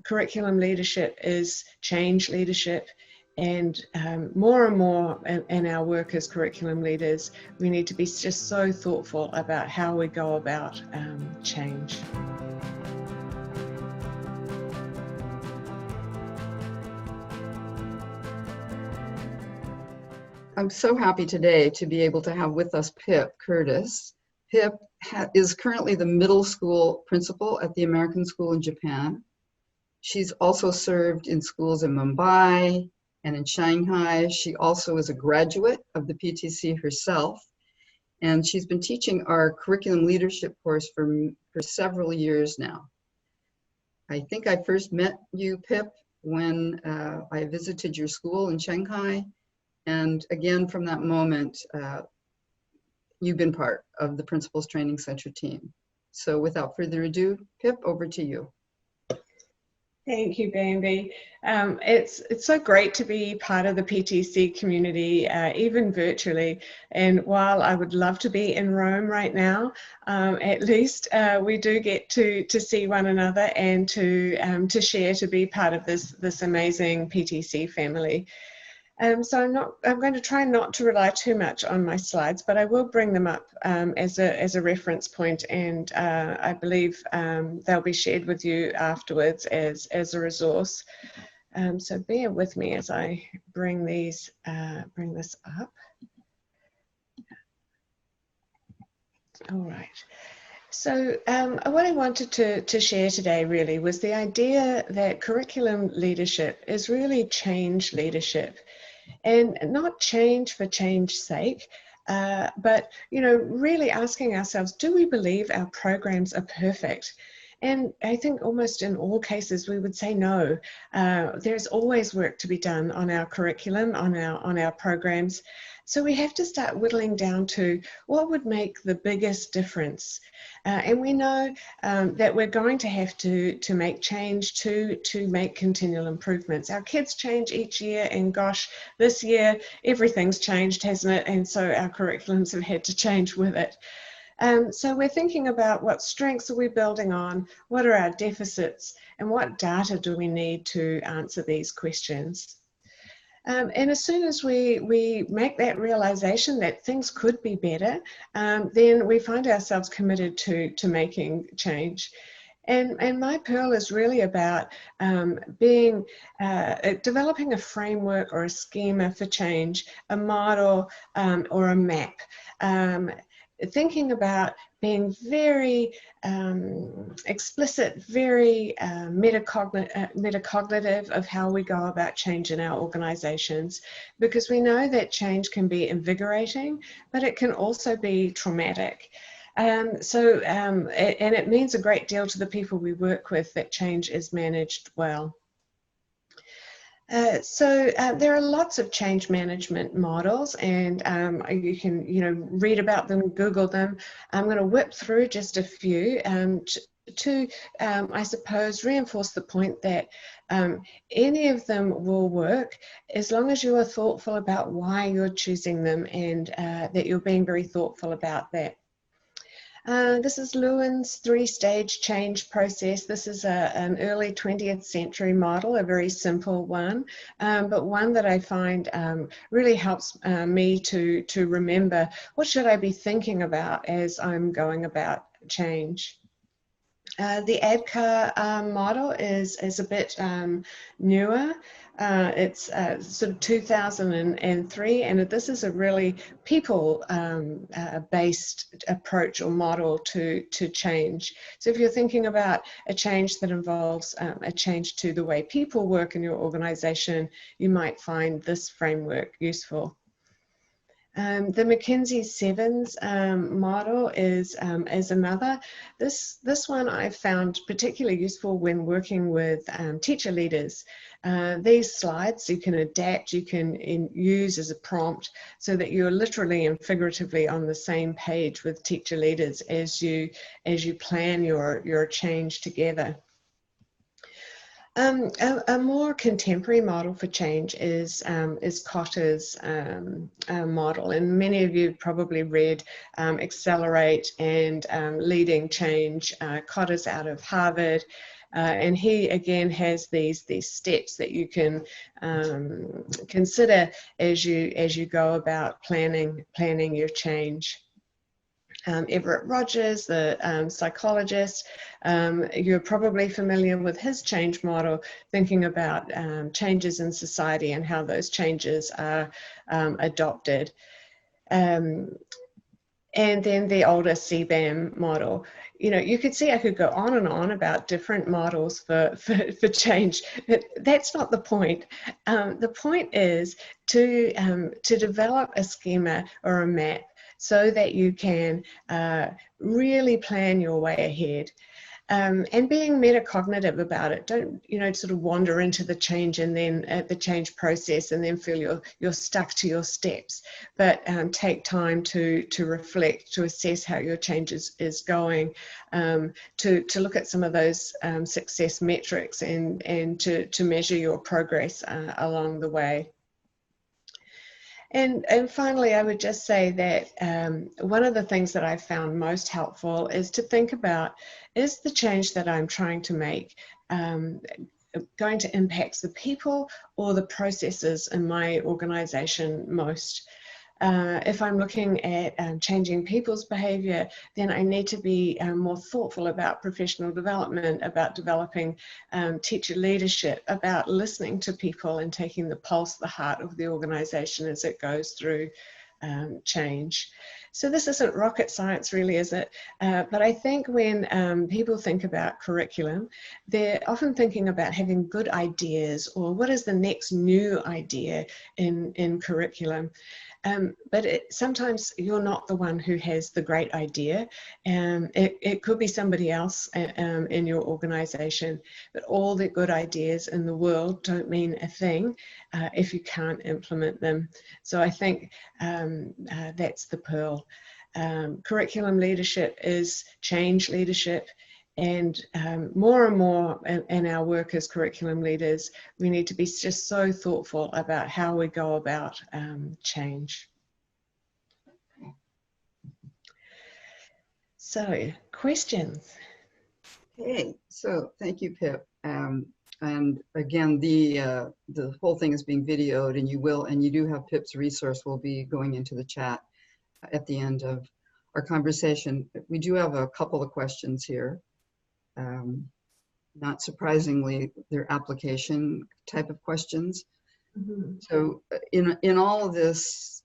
curriculum leadership is change leadership, and more and more in our work as curriculum leaders, we need to be just so thoughtful about how we go about change. I'm so happy today to be able to have with us Pip Curtis. Pip is currently the middle school principal at the American School in Japan. She's also served in schools in Mumbai and in Shanghai. She also is a graduate of the PTC herself, and she's been teaching our curriculum leadership course for several years now. I think I first met you, Pip, when I visited your school in Shanghai. And again, from that moment, you've been part of the Principals Training Center team. So without further ado, Pip, over to you. Thank you, Bambi. It's so great to be part of the PTC community, even virtually. And while I would love to be in Rome right now, at least we do get to see one another and to share, to be part of this amazing PTC family. So I'm going to try not to rely too much on my slides, but I will bring them up as a reference point, and I believe they'll be shared with you afterwards as a resource. So bear with me as I bring this up. All right. So what I wanted to share today really was the idea that curriculum leadership is really change leadership, and not change for change's sake, but really asking ourselves, do we believe our programs are perfect? And I think almost in all cases we would say no. There's always work to be done on our curriculum, on our programs. So we have to start whittling down to what would make the biggest difference. And we know that we're going to have to make change to make continual improvements. Our kids change each year, and gosh, this year everything's changed, hasn't it? And so our curriculums have had to change with it. So we're thinking about what strengths are we building on, what are our deficits, and what data do we need to answer these questions. And as soon as we make that realization that things could be better, then we find ourselves committed to making change. And my pearl is really about developing a framework or a schema for change, a model or a map. Thinking about being very explicit, very metacognitive of how we go about change in our organizations, because we know that change can be invigorating, but it can also be traumatic. And it means a great deal to the people we work with that change is managed well. There are lots of change management models, and you can read about them, Google them. I'm going to whip through just a few to I suppose reinforce the point that any of them will work as long as you are thoughtful about why you're choosing them, and that you're being very thoughtful about that. This is Luhan's three-stage change process. This is an early 20th century model, a very simple one, but one that I find really helps me to remember what should I be thinking about as I'm going about change. The ADKAR model is a bit newer. It's sort of 2003, and this is a really people-based approach or model to change. So if you're thinking about a change that involves a change to the way people work in your organization, you might find this framework useful. The McKinsey Sevens model is another. This one I found particularly useful when working with teacher leaders. These slides you can adapt, you can use as a prompt, so that you're literally and figuratively on the same page with teacher leaders as you plan your change together. A more contemporary model for change is Kotter's model, and many of you have probably read Accelerate and Leading Change. Kotter's out of Harvard. And he again has these steps that you can consider as you go about planning your change. Everett Rogers, the psychologist, you're probably familiar with his change model, thinking about changes in society and how those changes are adopted. And then the older CBAM model. You know, you could see I could go on and on about different models for change, but that's not the point. The point is to develop a schema or a map so that you can really plan your way ahead. And being metacognitive about it. Don't, you know, sort of wander into the change and then the change process and then feel you're stuck to your steps, but take time to reflect, to assess how your change is going, to look at some of those success metrics and to measure your progress along the way. And finally, I would just say that one of the things that I found most helpful is to think about, is the change that I'm trying to make going to impact the people or the processes in my organization most? If I'm looking at changing people's behavior, then I need to be more thoughtful about professional development, about developing teacher leadership, about listening to people and taking the pulse, the heart of the organization as it goes through change. So this isn't rocket science really, is it? But I think when people think about curriculum, they're often thinking about having good ideas or what is the next new idea in curriculum. But sometimes you're not the one who has the great idea. It could be somebody else in your organization, but all the good ideas in the world don't mean a thing if you can't implement them. So I think that's the pearl. Curriculum leadership is change leadership. And more and more in our work as curriculum leaders, we need to be just so thoughtful about how we go about change. So, questions? Okay, so thank you, Pip. And again, the whole thing is being videoed, and you do have Pip's resource will be going into the chat at the end of our conversation. We do have a couple of questions here. Not surprisingly, they're application type of questions. Mm-hmm. So in all of this,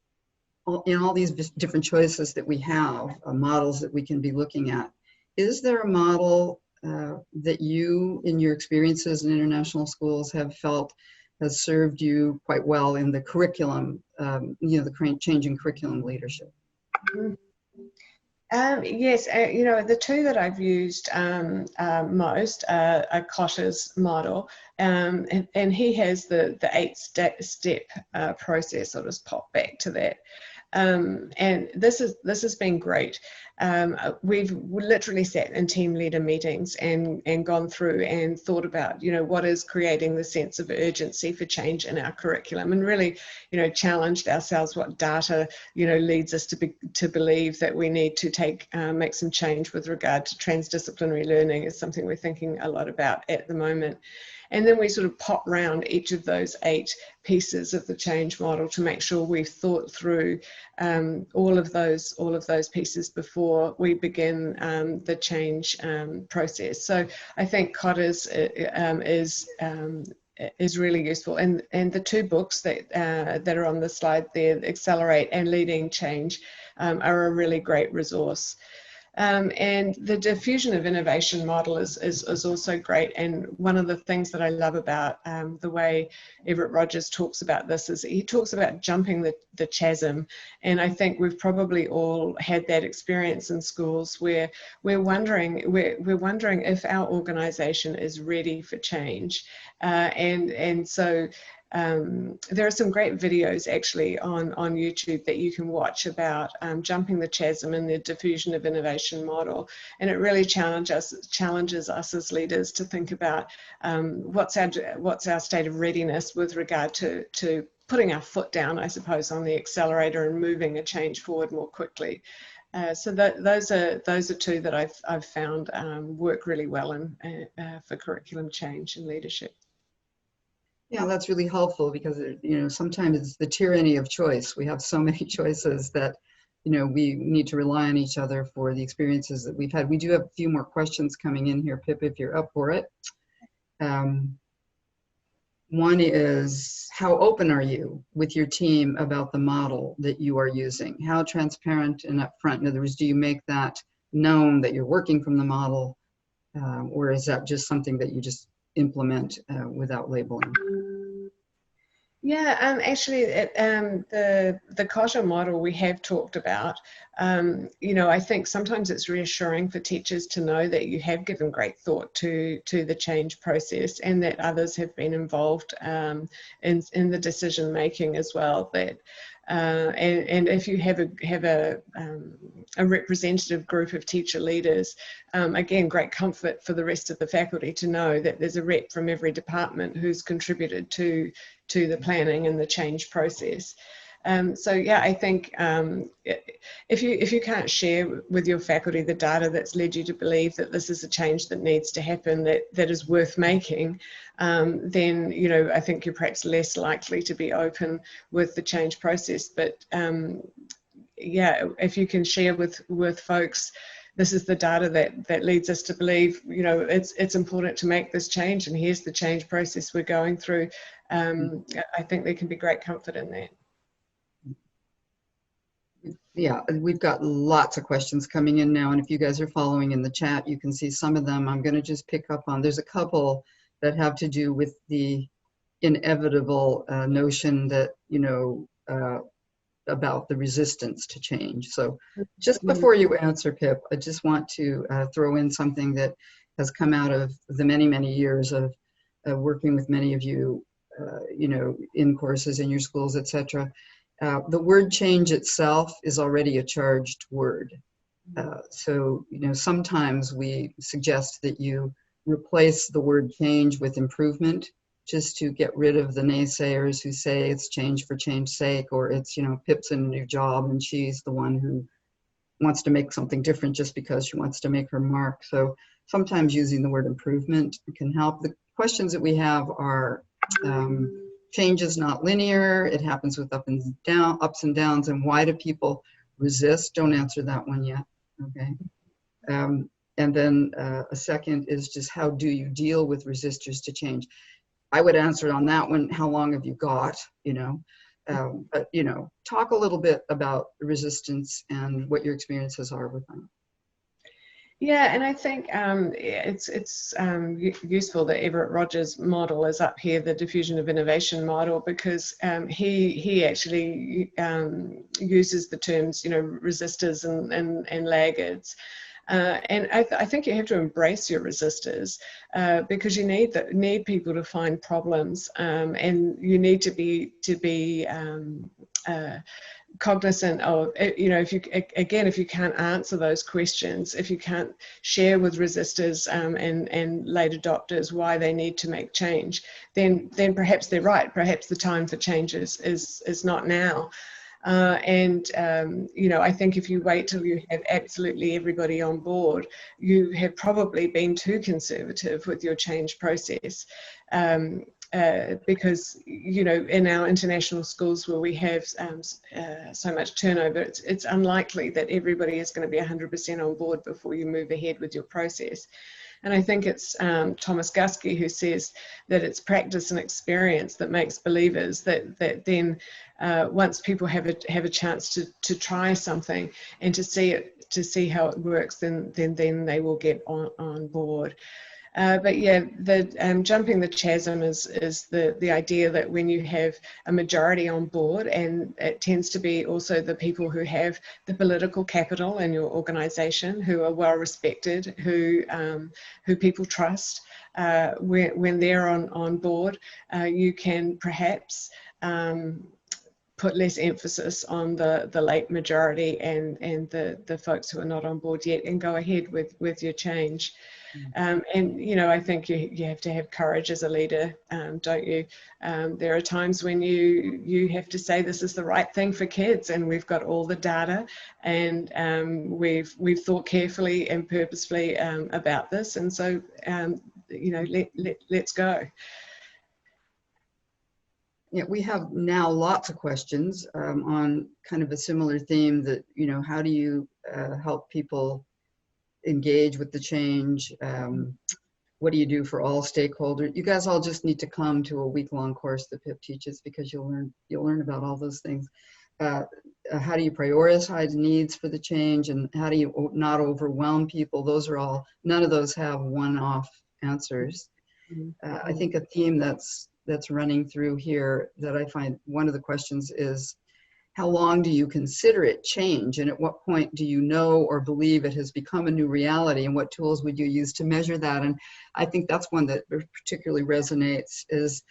in all these different choices that we have, models that we can be looking at, is there a model that you, in your experiences in international schools, have felt has served you quite well in the curriculum, the changing curriculum leadership? Mm-hmm. Yes, you know, the two that I've used most are Cotter's model, and he has the 8-step process. I'll just pop back to that. And this has been great. We've literally sat in team leader meetings and gone through and thought about, you know, what is creating the sense of urgency for change in our curriculum, and really, you know, challenged ourselves what data, you know, leads us to believe that we need to make some change with regard to transdisciplinary learning is something we're thinking a lot about at the moment. And then we sort of pop round each of those 8 pieces of the change model to make sure we've thought through all of those pieces before we begin the change process. So I think Cotter's is really useful, and the 2 books that are on the slide there, Accelerate and Leading Change, are a really great resource. And the diffusion of innovation model is also great. And one of the things that I love about the way Everett Rogers talks about this is he talks about jumping the chasm. And I think we've probably all had that experience in schools where we're wondering if our organization is ready for change. And so there are some great videos actually on YouTube that you can watch about jumping the chasm and the diffusion of innovation model, and it really challenges us as leaders to think about what's our state of readiness with regard to putting our foot down, I suppose, on the accelerator and moving a change forward more quickly. So those are two that I've found work really well for curriculum change and leadership. Yeah, that's really helpful because, sometimes it's the tyranny of choice. We have so many choices that, we need to rely on each other for the experiences that we've had. We do have a few more questions coming in here, Pip, if you're up for it. One is, how open are you with your team about the model that you are using? How transparent and upfront? In other words, do you make that known that you're working from the model, or is that just something that you just implement without labeling? Yeah, actually, the Kotter model we have talked about. I think sometimes it's reassuring for teachers to know that you have given great thought to the change process, and that others have been involved in the decision making as well. That and if you have a representative group of teacher leaders, again, great comfort for the rest of the faculty to know that there's a rep from every department who's contributed to the planning and the change process. So yeah, I think if you can't share with your faculty the data that's led you to believe that this is a change that needs to happen, that is worth making, then I think you're perhaps less likely to be open with the change process. But yeah, if you can share with folks, this is the data that leads us to believe, it's important to make this change, and here's the change process we're going through. I think there can be great comfort in that. Yeah, we've got lots of questions coming in now, and if you guys are following in the chat, you can see some of them. I'm going to just pick up on, there's a couple that have to do with the inevitable notion that, about the resistance to change. So just before you answer, Pip, I just want to throw in something that has come out of the many, many years of working with many of you, in courses in your schools, etc. The word change itself is already a charged word. So, sometimes we suggest that you replace the word change with improvement, just to get rid of the naysayers who say it's change for change's sake, or it's, Pip's in a new job and she's the one who wants to make something different just because she wants to make her mark. So sometimes using the word improvement can help. The questions that we have are, change is not linear. It happens with ups and downs. And why do people resist? Don't answer that one yet. Okay. And then a second is just, how do you deal with resistors to change? I would answer on that one, how long have you got, but, talk a little bit about resistance and what your experiences are with them. Yeah, and I think it's useful that Everett Rogers' model is up here, the diffusion of innovation model, because he actually uses the terms, resistors and laggards. And I think you have to embrace your resistors because you need people to find problems, and you need to be cognizant of, if you can't answer those questions, if you can't share with resistors and late adopters why they need to make change, then perhaps they're right. Perhaps the time for change is not now. I think if you wait till you have absolutely everybody on board, you have probably been too conservative with your change process. Because, in our international schools where we have so much turnover, it's unlikely that everybody is going to be 100% on board before you move ahead with your process. And I think it's Thomas Guskey who says that it's practice and experience that makes believers, that then once people have a chance to try something and to see how it works, then they will get on board. But yeah, the jumping the chasm is the idea that when you have a majority on board, and it tends to be also the people who have the political capital in your organization, who are well respected, who people trust, when they're on board, you can perhaps put less emphasis on the late majority and the folks who are not on board yet, and go ahead with your change. And, you know, I think you have to have courage as a leader, don't you? There are times when you have to say this is the right thing for kids, and we've got all the data, and we've thought carefully and purposefully about this, and so you know, let's go. Yeah, we have now lots of questions on kind of a similar theme that, you know, how do you help people engage with the change? What do you do for all stakeholders? You guys all just need to come to a week-long course that Pip teaches, because you'll learn about all those things. How do you prioritize needs for the change, and how do you not overwhelm people? Those are all, none of those have one-off answers. I think a theme that's running through here that I find, one of the questions is, how long do you consider it change, and at what point do you know or believe it has become a new reality, and what tools would you use to measure that? And I think that's one that particularly resonates, is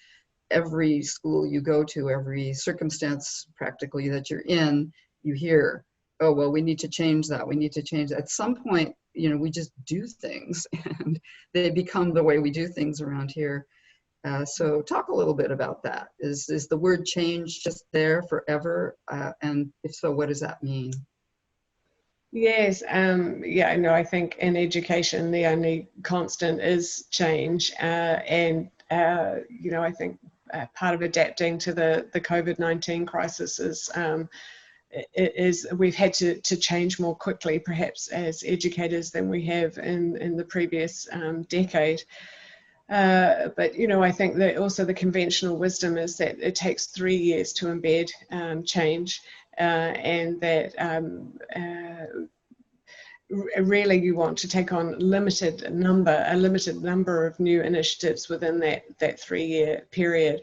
every school you go to, every circumstance practically that you're in, you hear, oh, well, we need to change that, we need to change that. At some point, you know, we just do things and they become the way we do things around here. So talk a little bit about that. Is the word change just there forever? And if so, what does that mean? Yes, yeah, no, I think in education, the only constant is change. And, you know, I think part of adapting to the COVID-19 crisis is we've had to change more quickly, perhaps as educators, than we have in the previous decade. But, you know, I think that also the conventional wisdom is that it takes 3 years to embed change, and that really you want to take on a limited number of new initiatives within that 3-year period.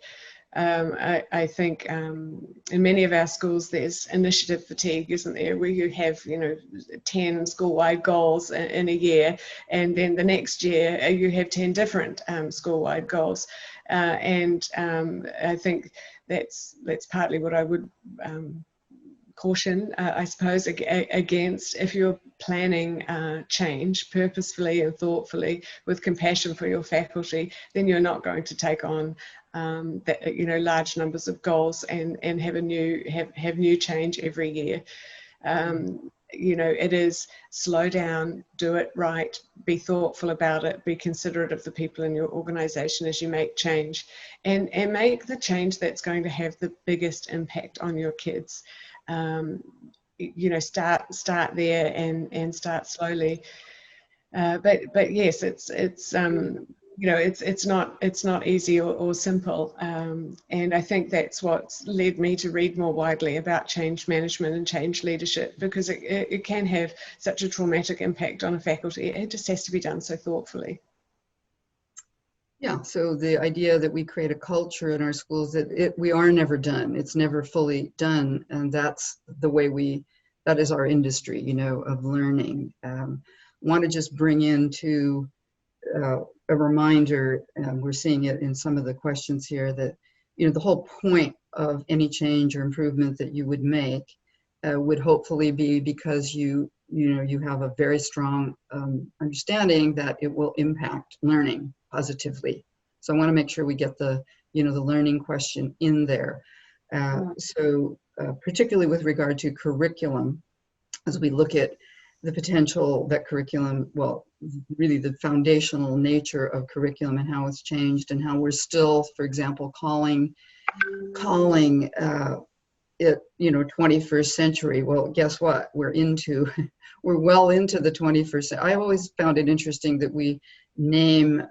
I think in many of our schools there's initiative fatigue, isn't there, where you have, you know, 10 school-wide goals in a year, and then the next year you have 10 different school-wide goals, and I think that's partly what I would caution, I suppose, against. If you're planning change purposefully and thoughtfully with compassion for your faculty, then you're not going to take on that, you know, large numbers of goals and have new change every year. You know, it is slow down, do it right, be thoughtful about it, be considerate of the people in your organization as you make change, and make the change that's going to have the biggest impact on your kids. You know, start there and start slowly. But yes, it's you know, it's not easy or simple, and I think that's what's led me to read more widely about change management and change leadership, because it can have such a traumatic impact on a faculty. It just has to be done so thoughtfully. Yeah, so the idea that we create a culture in our schools that we are never done, it's never fully done, and that's the way that is our industry, you know, of learning. Want to just bring into a reminder, we're seeing it in some of the questions here, that, you know, the whole point of any change or improvement that you would make would hopefully be because you have a very strong understanding that it will impact learning positively. So I want to make sure we get the learning question in there. So particularly with regard to curriculum, as we look at the potential that curriculum, well, really the foundational nature of curriculum and how it's changed, and how we're still, for example, calling it, you know, 21st century. Well, guess what? We're well into the 21st century. I always found it interesting that we name,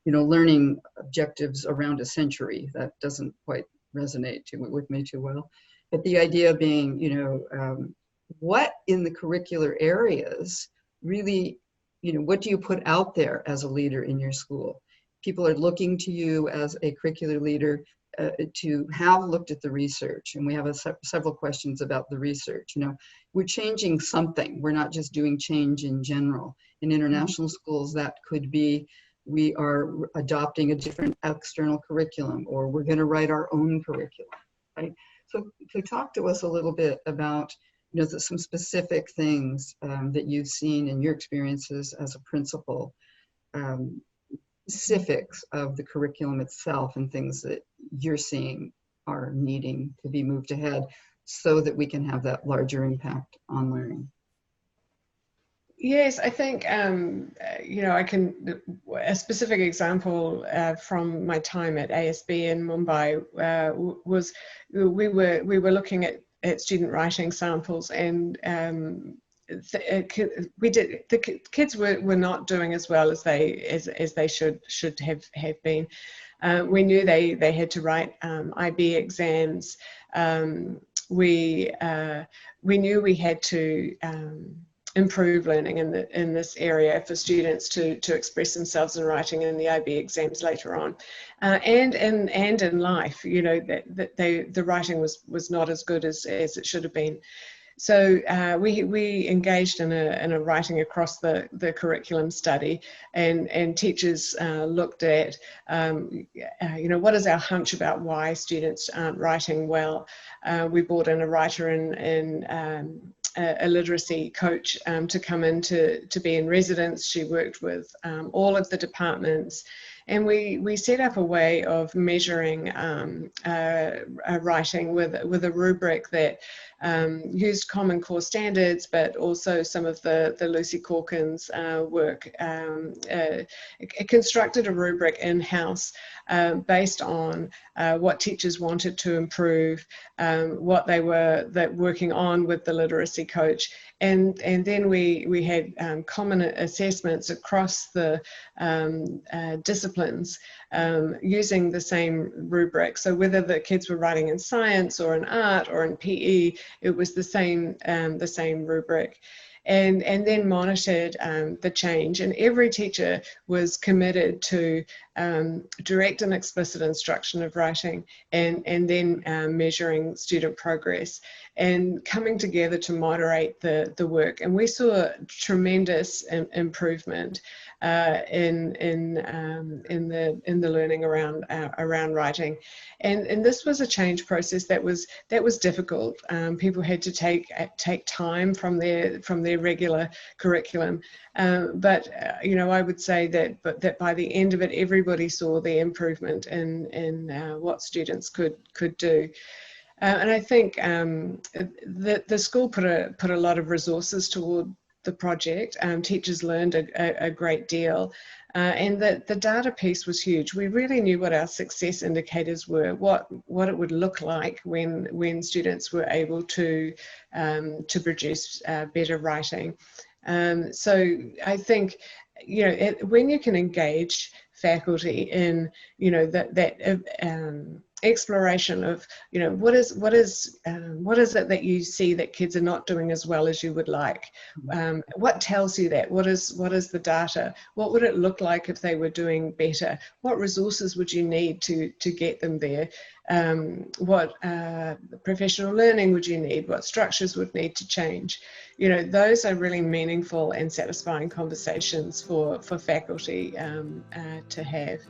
you know, learning objectives around a century. That doesn't quite resonate with me too well. But the idea being, you know, what in the curricular areas really, you know, what do you put out there as a leader in your school? People are looking to you as a curricular leader to have looked at the research, and we have several questions about the research. You know, we're changing something. We're not just doing change in general. In international schools, that could be we are adopting a different external curriculum, or we're going to write our own curriculum, right? So talk to us a little bit about you know, some specific things that you've seen in your experiences as a principal, specifics of the curriculum itself and things that you're seeing are needing to be moved ahead so that we can have that larger impact on learning. Yes, I think, you know, a specific example from my time at ASB in Mumbai was we were looking at student writing samples, and the kids were not doing as well as they should have been. We knew they had to write IB exams. We knew we had to improve learning in this area for students to express themselves in writing in the IB exams later on, and in life. You know, that the writing was not as good as it should have been. So we engaged in a writing across the curriculum study, and teachers looked at, you know, what is our hunch about why students aren't writing well. We brought in a writer and a literacy coach to come in to be in residence. She worked with all of the departments, and we set up a way of measuring writing with a rubric that used Common Core standards, but also some of the Lucy Corkin's work. It constructed a rubric in-house based on what teachers wanted to improve, what they were working on with the literacy coach, and then we had common assessments across the disciplines using the same rubric. So whether the kids were writing in science or in art or in PE, it was the same rubric. And then monitored the change. And every teacher was committed to direct and explicit instruction of writing, and then measuring student progress and coming together to moderate the work. And we saw tremendous improvement in the learning around writing, and this was a change process that was difficult. People had to take time from their regular curriculum, but you know, I would say that by the end of it, everybody saw the improvement in what students could do. And I think the school put a lot of resources toward the project. Teachers learned a great deal, and the data piece was huge. We really knew what our success indicators were, what it would look like when students were able to produce better writing. So I think, you know, when you can engage faculty in, you know, that exploration of, you know, what is it that you see that kids are not doing as well as you would like? What tells you that? What is the data? What would it look like if they were doing better? What resources would you need to get them there? What professional learning would you need? What structures would need to change? You know, those are really meaningful and satisfying conversations for faculty to have.